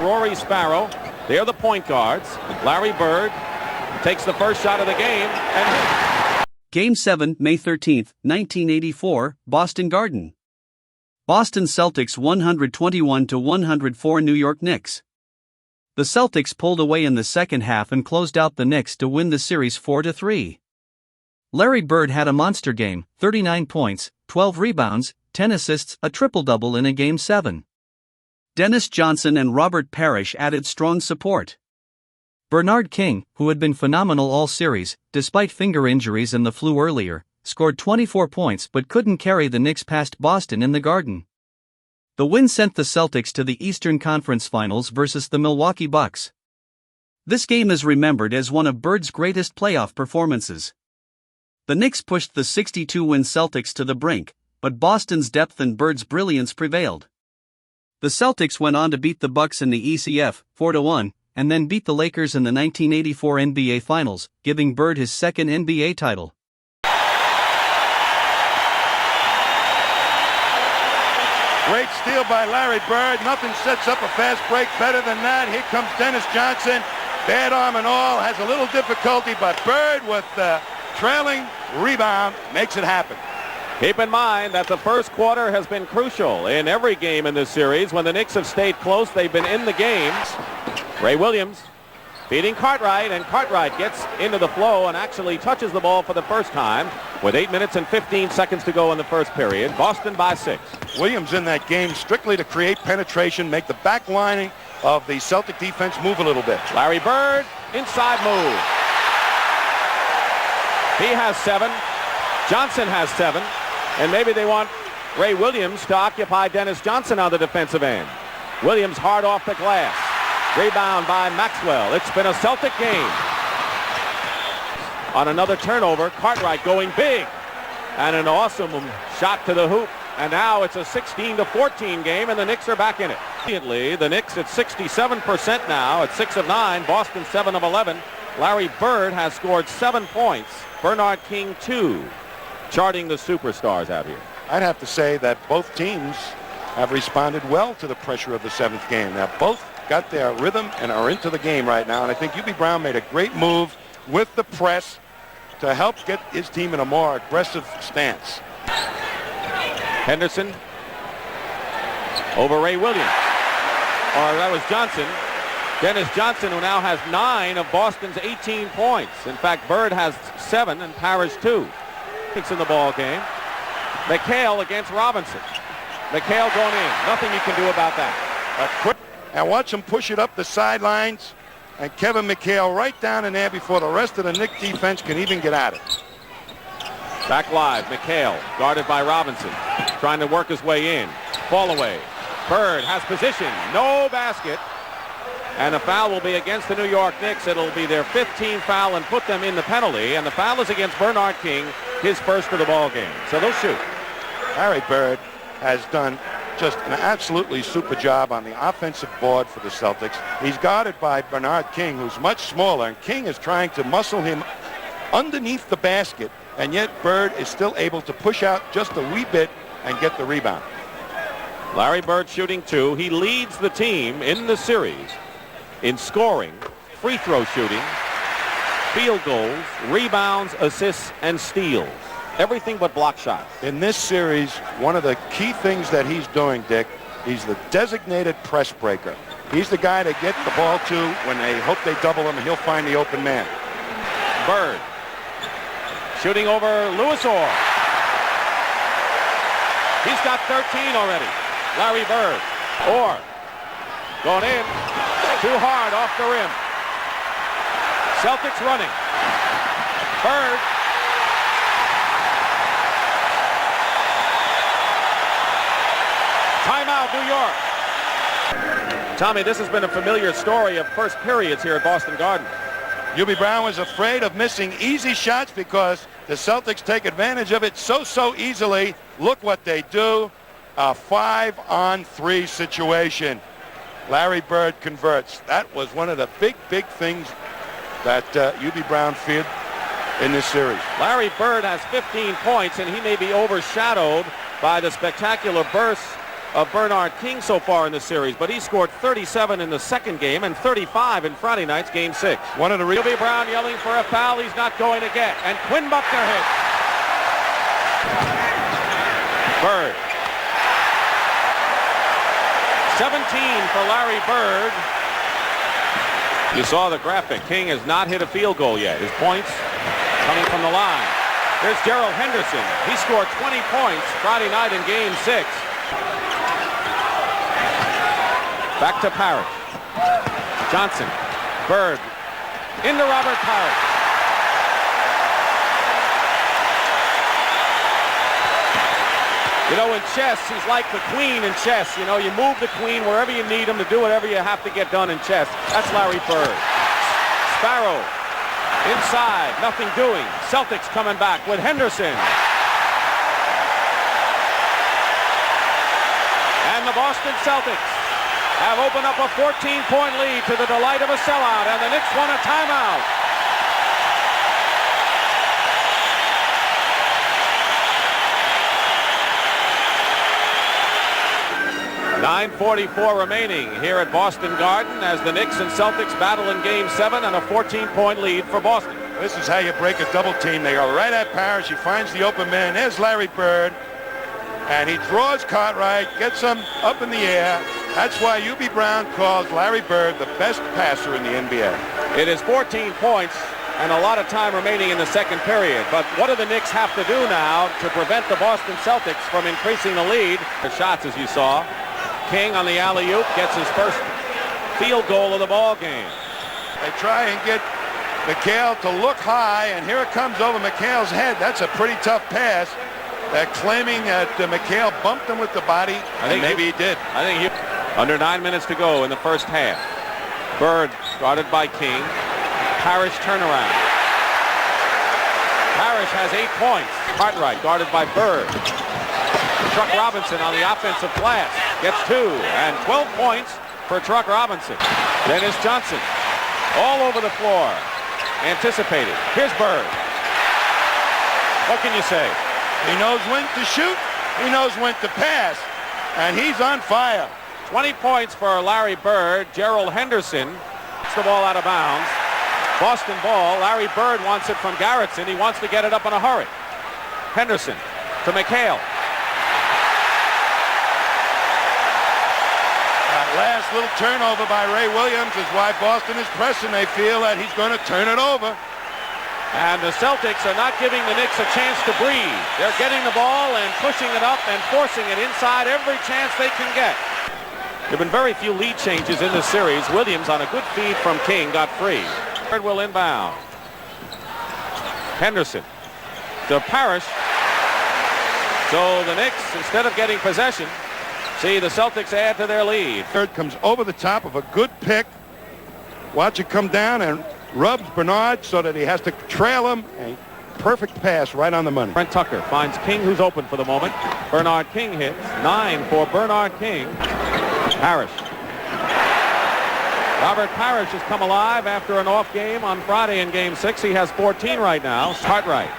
Rory Sparrow. They're the point guards. Larry Bird takes the first shot of the game and Game 7, May 13, 1984, Boston Garden. Boston Celtics 121-104 New York Knicks. The Celtics pulled away in the second half and closed out the Knicks to win the series 4-3. Larry Bird had a monster game, 39 points, 12 rebounds, 10 assists, a triple-double in a Game 7. Dennis Johnson and Robert Parrish added strong support. Bernard King, who had been phenomenal all series, despite finger injuries and the flu earlier, scored 24 points but couldn't carry the Knicks past Boston in the Garden. The win sent the Celtics to the Eastern Conference Finals versus the Milwaukee Bucks. This game is remembered as one of Bird's greatest playoff performances. The Knicks pushed the 62-win Celtics to the brink, but Boston's depth and Bird's brilliance prevailed. The Celtics went on to beat the Bucks in the ECF, 4-1, and then beat the Lakers in the 1984 NBA Finals, giving Bird his second NBA title. Great steal by Larry Bird. Nothing sets up a fast break better than that. Here comes Dennis Johnson. Bad arm and all. Has a little difficulty, but Bird with the trailing rebound makes it happen. keep in mind that the first quarter has been crucial in every game in this series. When the Knicks have stayed close, they've been in the games. Ray Williams feeding Cartwright, and Cartwright gets into the flow and actually touches the ball for the first time with 8 minutes and 15 seconds to go in the first period. Boston by 6. Williams in that game strictly to create penetration, make the back line of the Celtic defense move a little bit. Larry Bird, inside move. He has 7. Johnson has 7. And maybe they want Ray Williams to occupy Dennis Johnson on the defensive end. Williams hard off the glass. Rebound by Maxwell. It's been a Celtic game. On another turnover, Cartwright going big. And an awesome shot to the hoop. And now it's a 16-14 game, and the Knicks are back in it. The Knicks at 67% now at 6 of 9. Boston 7 of 11. Larry Bird has scored 7 points. Bernard King 2. Charting the superstars out here. I'd have to say that both teams have responded well to the pressure of the 7th game. Now both got their rhythm and are into the game right now, and I think Hubie Brown made a great move with the press to help get his team in a more aggressive stance. Henderson over Ray Williams. Or that was Johnson. Dennis Johnson, who now has 9 of Boston's 18 points. In fact, Bird has 7 and Parrish 2. It's in the ball game. McHale against Robinson. McHale going in. Nothing you can do about that. And watch him push it up the sidelines. And Kevin McHale right down in there before the rest of the Knick defense can even get at it. Back live, McHale guarded by Robinson. Trying to work his way in. Fall away. Bird has position. No basket. And the foul will be against the New York Knicks. It'll be their 15th foul and put them in the penalty. And the foul is against Bernard King, his first of the ball game. So they'll shoot. Larry Bird has done just an absolutely super job on the offensive board for the Celtics. He's guarded by Bernard King, who's much smaller, and King is trying to muscle him underneath the basket, and yet Bird is still able to push out just a wee bit and get the rebound. Larry Bird shooting 2. He leads the team in the series in scoring, free throw shooting, field goals, rebounds, assists, and steals. Everything but block shots. In this series, one of the key things that he's doing, Dick, he's the designated press breaker. He's the guy to get the ball to when they hope they double him, and he'll find the open man. Bird shooting over Louis Orr. He's got 13 already. Larry Bird. Orr going in. Too hard off the rim. Celtics running. Bird. Timeout, New York. Tommy, this has been a familiar story of first periods here at Boston Garden. Hubie Brown was afraid of missing easy shots because the Celtics take advantage of it so easily. Look what they do. A 5-on-3 situation. Larry Bird converts. That was one of the big things that Hubie Brown feared in this series. Larry Bird has 15 points, and he may be overshadowed by the spectacular bursts of Bernard King so far in the series, but he scored 37 in the second game and 35 in Friday night's Game 6. One of the Gilby Brown yelling for a foul he's not going to get, and Quinn Buckner hits. Bird. 17 for Larry Bird. You saw the graphic. King has not hit a field goal yet. His points coming from the line. Here's Gerald Henderson. He scored 20 points Friday night in Game 6. Back to Parrish. Johnson. Bird. Into Robert Parrish. You know, in chess, he's like the queen in chess. You know, you move the queen wherever you need him to do whatever you have to get done in chess. That's Larry Bird. Sparrow. Inside. Nothing doing. Celtics coming back with Henderson. And the Boston Celtics have opened up a 14-point lead to the delight of a sellout, and the Knicks won a timeout. 9:44 remaining here at Boston Garden as the Knicks and Celtics battle in Game 7 and a 14-point lead for Boston. This is how you break a double team. They go right at Parrish. He finds the open man. There's Larry Bird. And he draws Cartwright, gets him up in the air. That's why Hubie Brown calls Larry Bird the best passer in the NBA. It is 14 points and a lot of time remaining in the second period. But what do the Knicks have to do now to prevent the Boston Celtics from increasing the lead? The shots, as you saw. King on the alley-oop gets his first field goal of the ball game. They try and get McHale to look high, and here it comes over McHale's head. That's a pretty tough pass. They're claiming that McHale bumped him with the body, and maybe he did. I think he... Under 9 minutes to go in the first half. Bird guarded by King. Parrish turnaround. Parrish has 8 points. Cartwright guarded by Bird. Truck Robinson on the offensive glass gets 2, and 12 points for Truck Robinson. Dennis Johnson all over the floor, anticipated. Here's Bird. What can you say? He knows when to shoot. He knows when to pass, and he's on fire. 20 points for Larry Bird. Gerald Henderson gets the ball out of bounds. Boston ball. Larry Bird wants it from Garrettson. He wants to get it up in a hurry. Henderson to McHale. Last little turnover by Ray Williams is why Boston is pressing. They feel that he's going to turn it over. And the Celtics are not giving the Knicks a chance to breathe. They're getting the ball and pushing it up and forcing it inside every chance they can get. There have been very few lead changes in this series. Williams on a good feed from King got free. Bird will inbound. Henderson to Parrish. So the Knicks, instead of getting possession, see the Celtics add to their lead. Bird comes over the top of a good pick. Watch it come down and rubs Bernard so that he has to trail him. A perfect pass right on the money. Brent Tucker finds King, who's open for the moment. Bernard King hits. 9 for Bernard King. Parrish. Robert Parrish has come alive after an off game on Friday in Game 6. He has 14 right now. Cartwright.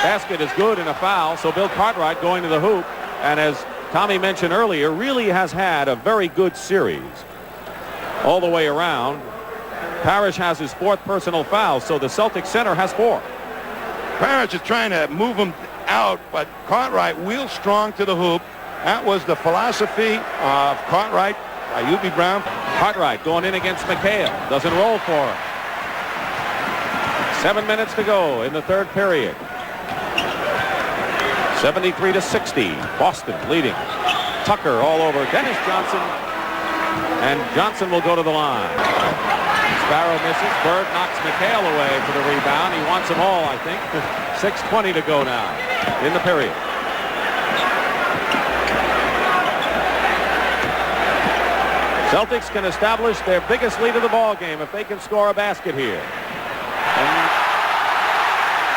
Basket is good and a foul, so Bill Cartwright going to the hoop. And as Tommy mentioned earlier, really has had a very good series all the way around. Parrish has his 4th personal foul, so the Celtics center has 4. Parrish is trying to move him out, but Cartwright wheels strong to the hoop. That was the philosophy of Cartwright by Hubie Brown. Cartwright going in against McHale. Doesn't roll for him. 7 minutes to go in the third period. 73-60. Boston leading. Tucker all over Dennis Johnson. And Johnson will go to the line. Sparrow misses. Bird knocks McHale away for the rebound. He wants them all, I think. 6:20 to go now in the period. Celtics can establish their biggest lead of the ball game if they can score a basket here.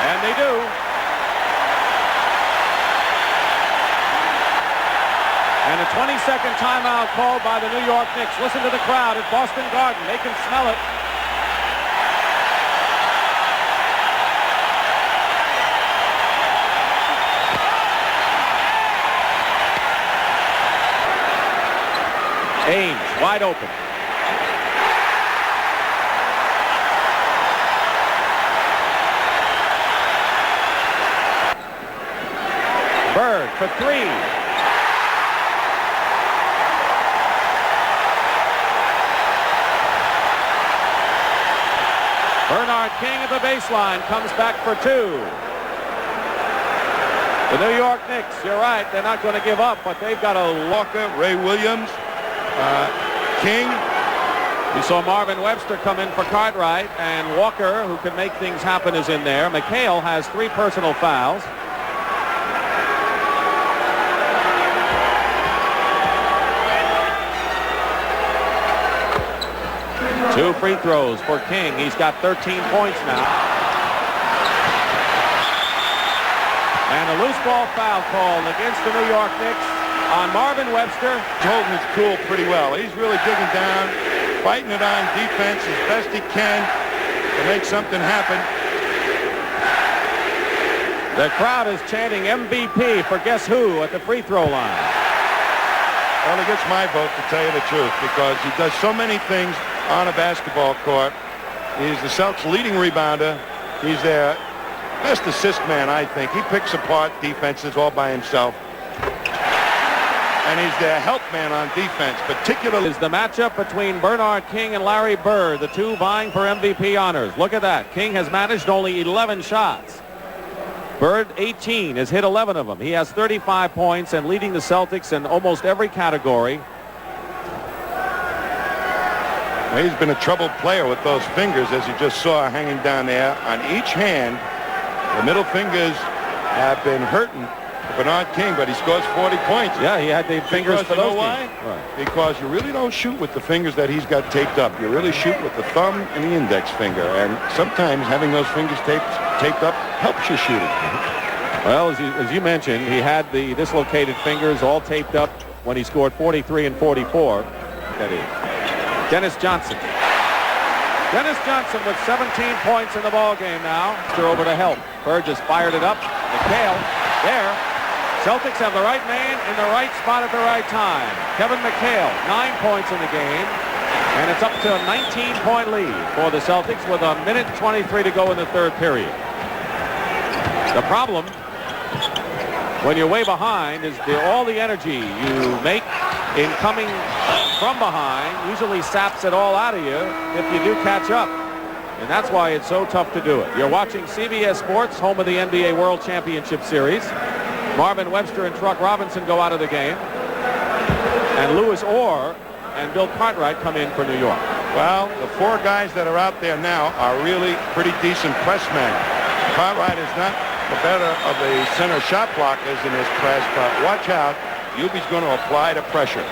And they do. And a 20-second timeout called by the New York Knicks. Listen to the crowd at Boston Garden. They can smell it. Ames wide open. Bird for three. Bernard King at the baseline comes back for two. The New York Knicks, you're right, they're not going to give up, but they've got a Walker, Ray Williams, King. We saw Marvin Webster come in for Cartwright, and Walker, who can make things happen, is in there. McHale has 3 personal fouls. Two free throws for King. He's got 13 points now. And a loose ball foul called against the New York Knicks on Marvin Webster. He's holding his cool pretty well. He's really digging down, fighting it on defense as best he can to make something happen. The crowd is chanting MVP for guess who at the free throw line. Well, he gets my vote, to tell you the truth, because he does so many things on a basketball court. He's the Celtics' leading rebounder. He's their best assist man, I think. He picks apart defenses all by himself. And he's their help man on defense, particularly. Is the matchup between Bernard King and Larry Bird, the two vying for MVP honors. Look at that. King has managed only 11 shots. Bird 18, has hit 11 of them. He has 35 points and leading the Celtics in almost every category. He's been a troubled player with those fingers, as you just saw hanging down there on each hand. The middle fingers have been hurting Bernard King, but he scores 40 points. Yeah, he had the fingers for those. You know why? Right. Because you really don't shoot with the fingers that he's got taped up. You really shoot with the thumb and the index finger, and sometimes having those fingers taped up helps you shooting. Well, as you mentioned, he had the dislocated fingers all taped up when he scored 43 and 44. That is. Dennis Johnson. Dennis Johnson with 17 points in the ball game now. They're over to help. Bird just fired it up. McHale there. Celtics have the right man in the right spot at the right time. Kevin McHale, 9 points in the game. And it's up to a 19-point lead for the Celtics with a minute 23 to go in the third period. The problem when you're way behind is all the energy you make in coming from behind usually saps it all out of you if you do catch up. And that's why it's so tough to do it. You're watching CBS Sports, home of the NBA World Championship Series. Marvin Webster and Truck Robinson go out of the game. And Louis Orr and Bill Cartwright come in for New York. Well, the 4 guys that are out there now are really pretty decent press men. Cartwright is not the better of the center shot blockers in his press, but watch out. Yubi's going to apply the pressure.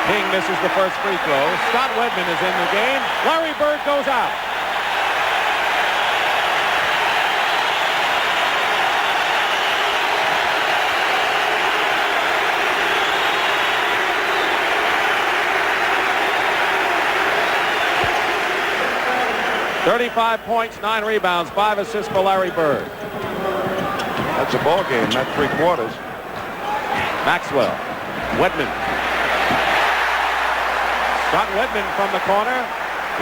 King misses the first free throw. Scott Wedman is in the game. Larry Bird goes out. .35 points, 9 rebounds, 5 assists for Larry Bird. That's a ball game, not 3 quarters. Maxwell. Wedman. Scott Wedman from the corner.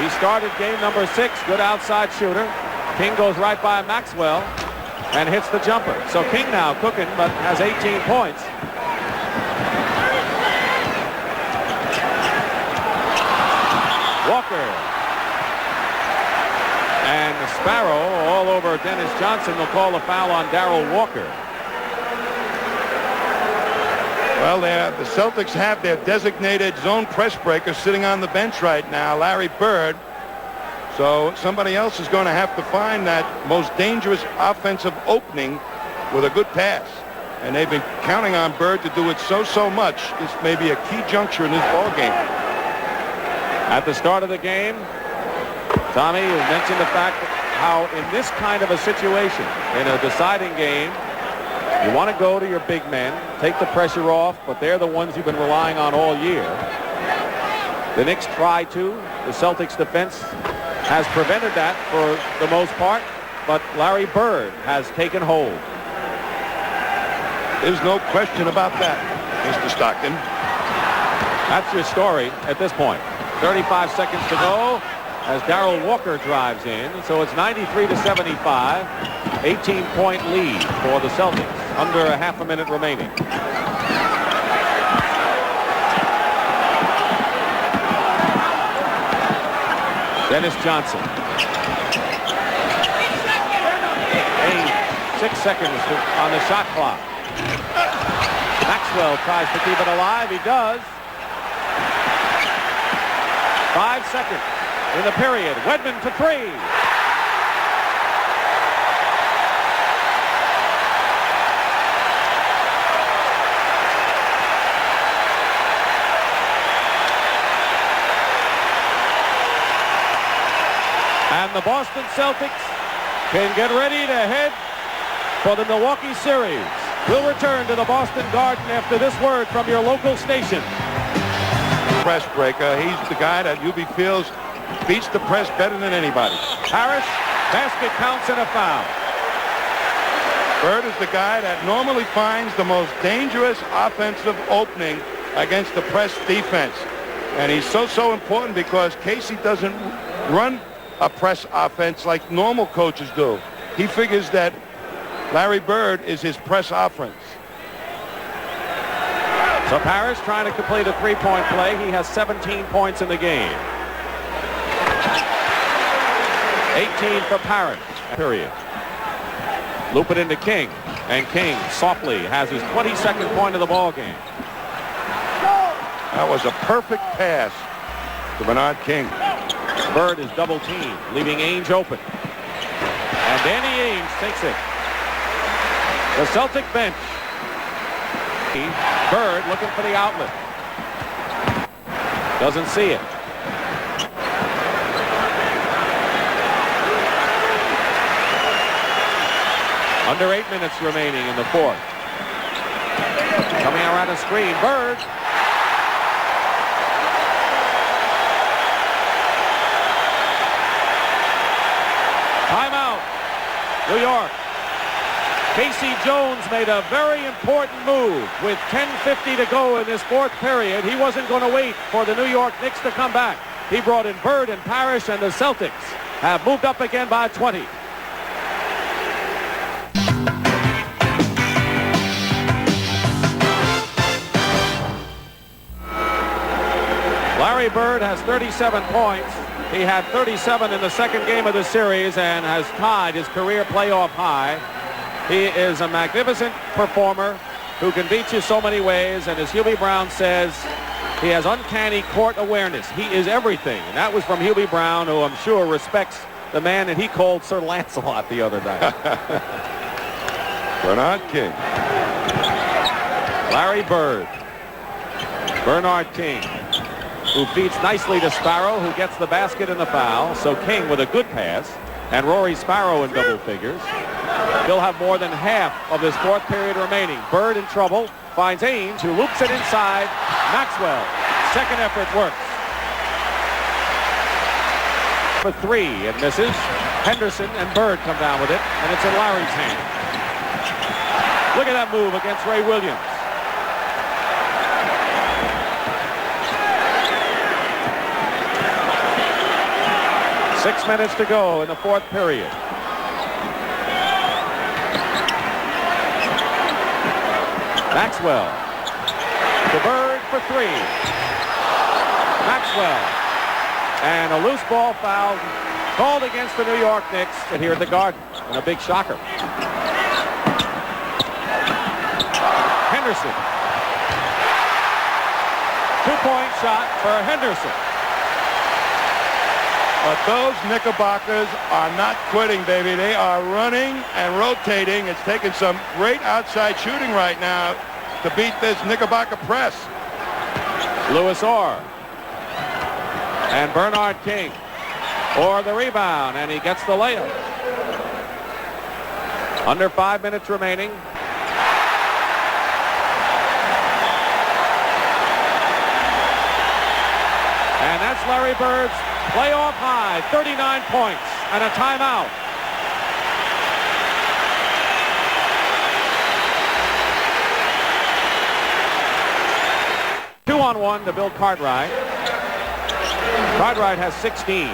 He started game number 6. Good outside shooter. King goes right by Maxwell and hits the jumper. So King now cooking, but has 18 points. Walker. And Sparrow all over Dennis Johnson will call a foul on Darrell Walker. Well, the Celtics have their designated zone press breaker sitting on the bench right now, Larry Bird. So somebody else is going to have to find that most dangerous offensive opening with a good pass. And they've been counting on Bird to do it so much. This may be a key juncture in this ball game. At the start of the game, Tommy, you mentioned the fact that how in this kind of a situation, in a deciding game, you want to go to your big men, take the pressure off, but they're the ones you've been relying on all year. The Knicks try to. The Celtics defense has prevented that for the most part, but Larry Bird has taken hold. There's no question about that, Mr. Stockton. That's your story at this point. 35 seconds to go as Darrell Walker drives in. So it's 93-75. 18-point lead for the Celtics. Under a half a minute remaining. Dennis Johnson. 6 seconds on the shot clock. Maxwell tries to keep it alive. He does. 5 seconds in the period. Wedman to three. And the Boston Celtics can get ready to head for the Milwaukee series. We'll return to the Boston Garden after this word from your local station. Press breaker. He's the guy that UB feels beats the press better than anybody. Harris, basket counts and a foul. Bird is the guy that normally finds the most dangerous offensive opening against the press defense. And he's so important because Casey doesn't run a press offense like normal coaches do. He figures that Larry Bird is his press offense. So Parrish trying to complete a three-point play. He has 17 points in the game. 18 for Parrish. Period. Loop it into King. And King softly has his 22nd point of the ball game. That was a perfect pass to Bernard King. Bird is double teamed, leaving Ainge open. And Danny Ainge takes it. The Celtic bench. Bird looking for the outlet. Doesn't see it. Under 8 minutes remaining in the fourth. Coming around a screen. Bird. Timeout. New York. Casey Jones made a very important move with 10:50 to go in this fourth period. He wasn't going to wait for the New York Knicks to come back. He brought in Bird and Parrish, and the Celtics have moved up again by 20. Larry Bird has 37 points. He had 37 in the second game of the series and has tied his career playoff high. He is a magnificent performer who can beat you so many ways, and as Hubie Brown says, he has uncanny court awareness. He is everything, and that was from Hubie Brown, who I'm sure respects the man that he called Sir Lancelot the other night. Bernard King. Larry Bird. Bernard King, who feeds nicely to Sparrow, who gets the basket and the foul. So King with a good pass, and Rory Sparrow in double figures. He'll have more than half of this fourth period remaining. Bird in trouble, finds Ainge, who loops it inside. Maxwell, second effort works. For three, it misses. Henderson and Bird come down with it, and it's in Larry's hand. Look at that move against Ray Williams. Six minutes to go in the fourth period. Maxwell to Bird for three. Maxwell. And a loose ball foul called against the New York Knicks here at the Garden. And a big shocker. Henderson. 2-point shot for Henderson. But those Knickerbockers are not quitting, baby. They are running and rotating. It's taking some great outside shooting right now to beat this Knickerbocker press. Louis Orr. And Bernard King. Orr the rebound, and he gets the layup. Under 5 minutes remaining. And that's Larry Bird's playoff high, 39 points, and a timeout. 2-on-1 to Bill Cartwright. Cartwright has 16.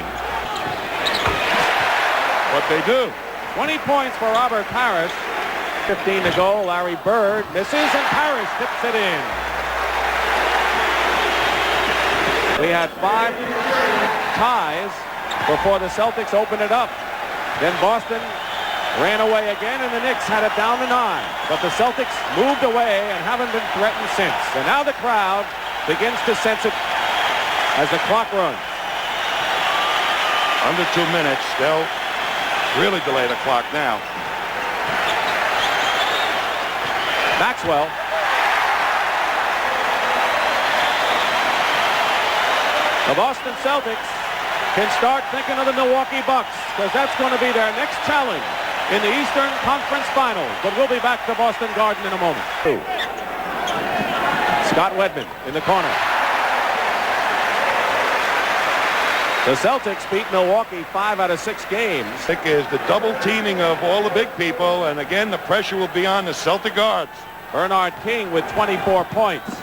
What they do. 20 points for Robert Parrish. 15 to go. Larry Bird misses, and Parrish tips it in. We had 5 ties before the Celtics opened it up. Then Boston ran away again, and the Knicks had it down to 9. But the Celtics moved away and haven't been threatened since. And now the crowd begins to sense it as the clock runs. Under 2 minutes. They'll really delay the clock now. Maxwell. The Boston Celtics can start thinking of the Milwaukee Bucks, because that's going to be their next challenge in the Eastern Conference Finals. But we'll be back to Boston Garden in a moment. Scott Wedman in the corner. The Celtics beat Milwaukee 5 out of 6 games. I think is the double teaming of all the big people, and again the pressure will be on the Celtic guards. Bernard King with 24 points.